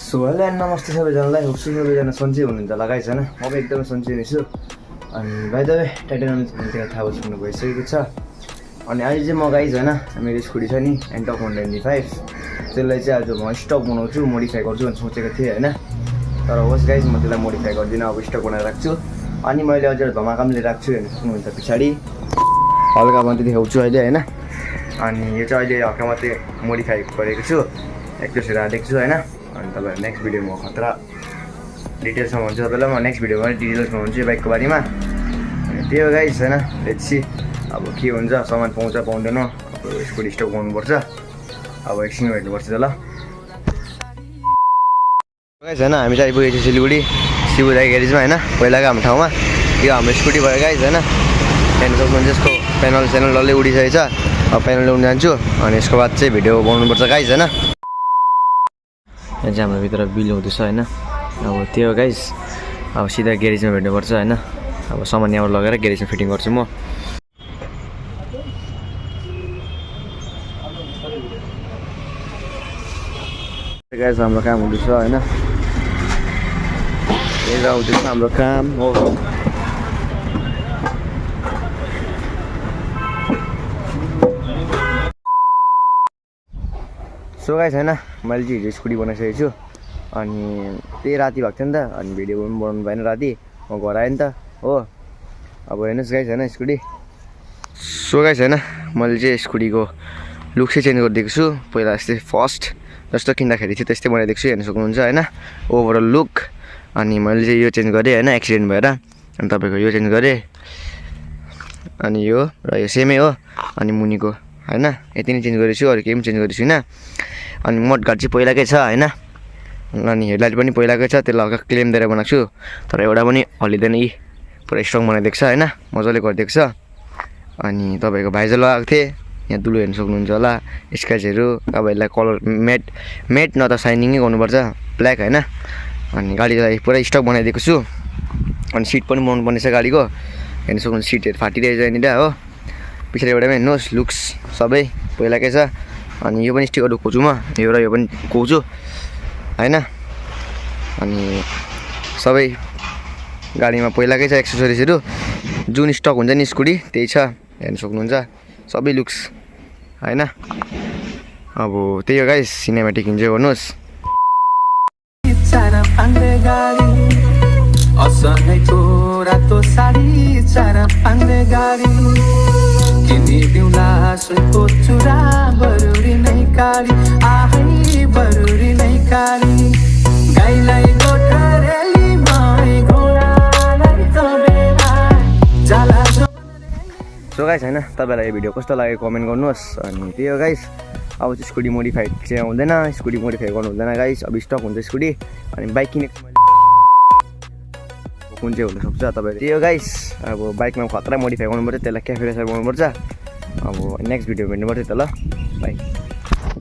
So hello and नमस्ते सबैजनालाई। होप्छु सबैजना सन्चै हुनुहुन्छ होला गाइस हैन। म पनि एकदमै सन्चै नै छु। अनि by the way title knowledge थाहा सुन्नु भइसकेको छ। अनि अहिले चाहिँ म गाइस हैन मेरो स्कुटी छ नि एन्टक 195 त्यसलाई चाहिँ आज म स्टक बनाउँछु, मोडिफाई गर्छु भनेर सोचेको थिएँ हैन। तर होस् गाइस म त्यसलाई मोडिफाई गर्दिनँ, अब स्टक बनाएर राख्छु। अनि मैले अझ धमाकाम लिएर राख्छु हेर्न सक्नुहुन्छ पछाडि हल्का मात्रै देखाउँछु अहिले हैन। अनि यो चाहिँ अहिले हल्का मात्रै मोडिफाई गरेको छु, एकचोटि हालेको छु हैन। अनि तपाईहरु नेक्स्ट भिडियोमा खतरा डिटेल्समा भन्छु तपाईलाई। म नेक्स्ट भिडियोमा डिटेल्समा भन्छु यो बाइकको बारेमा। अनि त्यही हो गाइस हैन, लेट्स सी अब के हुन्छ, सामान पाउँछ पाउँदैन, अब स्कुटी स्टक गर्नुपर्छ। अब एकछिन हेर्नुपर्छ त ल गाइस हैन। हामी चाहिँ आइपुगेको छौँ सिलगढी शिवदाई ग्यारेजमा हैन, पहिलाको हाम्रो ठाउँमा। यो हाम्रो स्कुटी भयो गाइस हैन। हेर्नु सक्नुहुन्छ यसको प्यानल डल्लै उडिसकेको छ। अब प्यानल ल्याउनु जान्छु अनि यसको बाद चाहिँ भिडियो बनाउनुपर्छ गाइस हैन। यहाँ चाहिँ हाम्रो भित्र बिल हुँदैछ हैन। अब त्यो गाइस अब सिधा ग्यारेजमा भेट्नुपर्छ हैन। अब सामान यहाँबाट लगेर ग्यारेजमा फिटिङ गर्छु म। गाइस हाम्रो काम हुँदैछ हैन, यता हुँदैछ हाम्रो काम हो। सो गाइस हैन, मैले चाहिँ हिजो स्कुटी बनाइसकेको छु। अनि त्यही राति भएको थियो नि त, अनि भिडियो पनि बनाउनु भएन राति, म घर आएँ नि त हो। अब हेर्नुहोस् गाइस हैन स्कुटी। सो गाइस हैन, मैले चाहिँ स्कुटीको लुक चाहिँ चेन्ज गरिदिएको छु। पहिला यस्तै फर्स्ट जस्तो किन्दाखेरि थियो त्यस्तै बनाइदिएको छु, हेर्न सक्नुहुन्छ हैन ओभरअल लुक। अनि मैले चाहिँ यो चेन्ज गरेँ हैन एक्सिडेन्ट भएर। अनि तपाईँको यो चेन्ज गरेँ, अनि यो र यो सेमै हो। अनि मुनिको हैन यति नै चेन्ज गरेछु, अरू केही पनि चेन्ज गरेको छुइनँ। अनि मडगार्ड चाहिँ पहिलाकै छ हैन। अनि हेडलाइट पनि पहिलाकै छ, त्यसलाई हल्का क्लेम दिएर बनाएको छु। तर एउटा पनि हल्लिँदैन, यी पुरा स्ट्रङ बनाइदिएको छ हैन, मजाले गरिदिएको छ। अनि तपाईँको भाइजर लगाएको थिएँ, यहाँ दुलो हेर्न सक्नुहुन्छ होला स्क्र्याचहरू। अब यसलाई कलर मेट न त साइनिङै गर्नुपर्छ ब्ल्याक हैन। अनि गाडीलाई पुरा स्टक बनाइदिएको छु। अनि सिट पनि बनाउनु पर्ने छ गाडीको, हेर्न सक्नुहुन्छ सिटहरू फाटिरहेको छ यहाँनिर हो। पछाडिबाटै हेर्नुहोस् लुक्स सबै पहिलाकै छ। अनि यो पनि स्टिकरहरू खोज्छु म, यो र यो पनि खोज्छु हैन। अनि सबै गाडीमा पहिलाकै छ एक्सेसरिजहरू, जुन स्टक हुन्छ नि स्कुटी त्यही छ, हेर्न सक्नुहुन्छ सबै लुक्स हैन। अब त्यही हो गाइस, सिनेमेटिक इन्जोय गर्नुहोस्। सो गाइस हैन, तपाईलाई यो भिडियो कस्तो लाग्यो कमेन्ट गर्नुहोस्। अनि त्यही हो गाइस, अब चाहिँ स्कुटी मोडिफाइड चाहिँ हुँदैन, स्कुटी मोडिफाई गर्नु हुँदैन गाइस। अब स्टक हुन्छ स्कुटी। अनि बाइक किनेको मैले कुन चाहिँ हुनसक्छ तपाईँले। त्यही हो गाइस, अब बाइकमा खतरा मोडिफाई गर्नुपर्छ, त्यसलाई क्याफे रेसर बनाउनुपर्छ। अब नेक्स्ट भिडियो भेट्नुपर्छ त ल, बाई।